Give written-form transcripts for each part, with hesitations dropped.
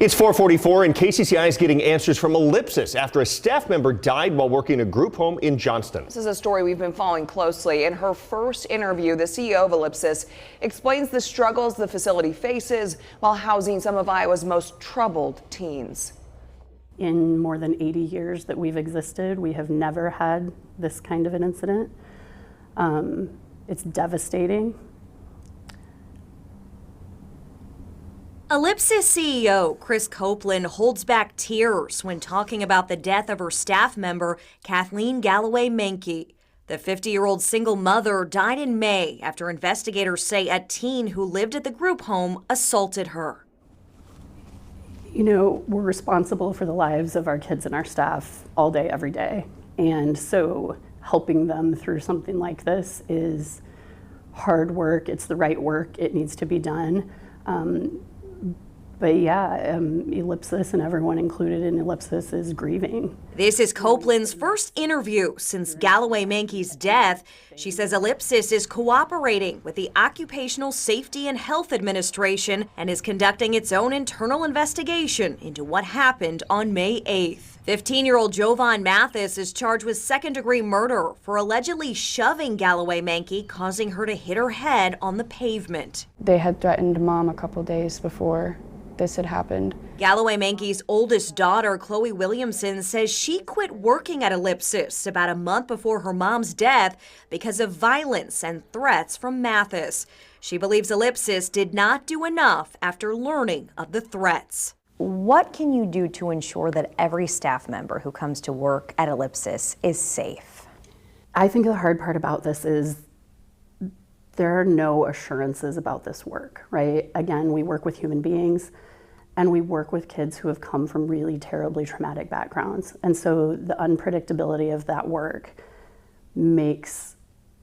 It's 4:44 and KCCI is getting answers from Ellipsis after a staff member died while working a group home in Johnston. This is a story we've been following closely. In her first interview, the CEO of Ellipsis explains the struggles the facility faces while housing some of Iowa's most troubled teens. In more than 80 years that we've existed, we have never had this kind of an incident. It's devastating. Ellipsis CEO Chris Copeland holds back tears when talking about the death of her staff member, Kathleen Galloway Menke. The 50-year-old single mother died in May after investigators say a teen who lived at the group home assaulted her. You know, we're responsible for the lives of our kids and our staff all day, every day. And so helping them through something like this is hard work. It's the right work. It needs to be done. But yeah, Ellipsis and everyone included in Ellipsis is grieving. This is Copeland's first interview since Galloway Menke's death. She says Ellipsis is cooperating with the Occupational Safety and Health Administration and is conducting its own internal investigation into what happened on May 8th. 15-year-old Jovan Mathis is charged with second-degree murder for allegedly shoving Galloway Menke, causing her to hit her head on the pavement. They had threatened Mom a couple days before this had happened. Galloway Menke's oldest daughter, Chloe Williamson, says she quit working at Ellipsis about a month before her mom's death because of violence and threats from Mathis. She believes Ellipsis did not do enough after learning of the threats. What can you do to ensure that every staff member who comes to work at Ellipsis is safe? I think the hard part about this is there are no assurances about this work, right? Again, we work with human beings and we work with kids who have come from really terribly traumatic backgrounds. And so the unpredictability of that work makes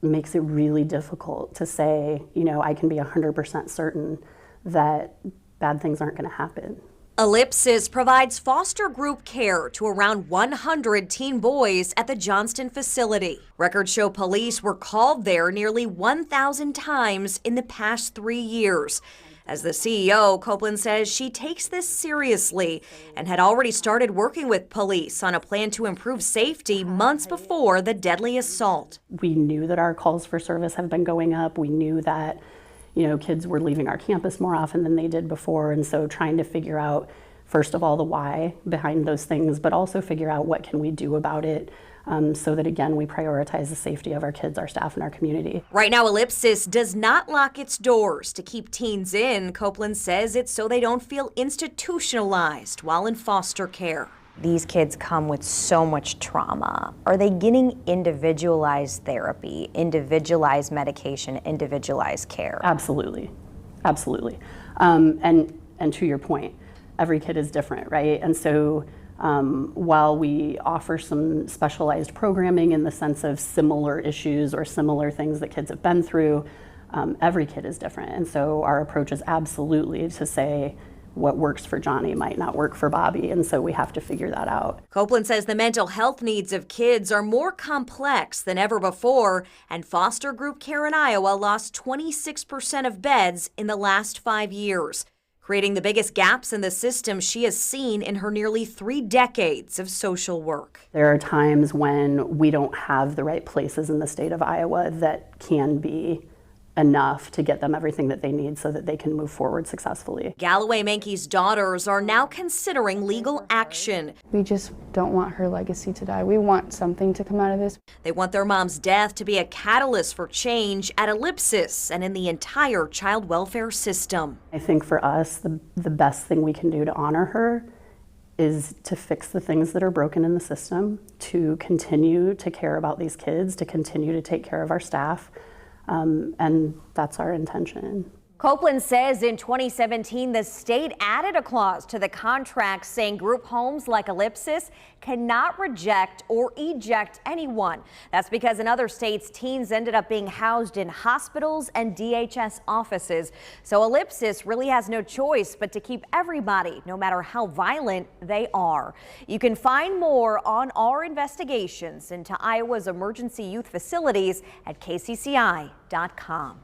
it really difficult to say, you know, I can be 100% certain that bad things aren't gonna happen. Ellipsis provides foster group care to around 100 teen boys at the Johnston facility. Records show police were called there nearly 1,000 times in the past 3 years. As the CEO, Copeland says she takes this seriously and had already started working with police on a plan to improve safety months before the deadly assault. We knew that our calls for service have been going up. We knew that, you know, kids were leaving our campus more often than they did before. And so trying to figure out, first of all, the why behind those things, but also figure out what can we do about it so that, again, we prioritize the safety of our kids, our staff, and our community. Right now, Ellipsis does not lock its doors to keep teens in. Copeland says it's so they don't feel institutionalized while in foster care. These kids come with so much trauma. Are they getting individualized therapy, individualized medication, individualized care? Absolutely, absolutely. And to your point, every kid is different, right? And so while we offer some specialized programming in the sense of similar issues or similar things that kids have been through, every kid is different. And so our approach is absolutely to say, what works for Johnny might not work for Bobby, and so we have to figure that out. Copeland says the mental health needs of kids are more complex than ever before, and foster group care in Iowa lost 26% of beds in the last 5 years, creating the biggest gaps in the system she has seen in her nearly 3 decades of social work. There are times when we don't have the right places in the state of Iowa that can be enough to get them everything that they need so that they can move forward successfully. Galloway Menke's daughters are now considering legal action. We just don't want her legacy to die. We want something to come out of this. They want their mom's death to be a catalyst for change at Ellipsis and in the entire child welfare system. I think for us, the best thing we can do to honor her is to fix the things that are broken in the system, to continue to care about these kids, to continue to take care of our staff. And that's our intention. Copeland says in 2017, the state added a clause to the contract saying group homes like Ellipsis cannot reject or eject anyone. That's because in other states, teens ended up being housed in hospitals and DHS offices. So Ellipsis really has no choice but to keep everybody, no matter how violent they are. You can find more on our investigations into Iowa's emergency youth facilities at kcci.com.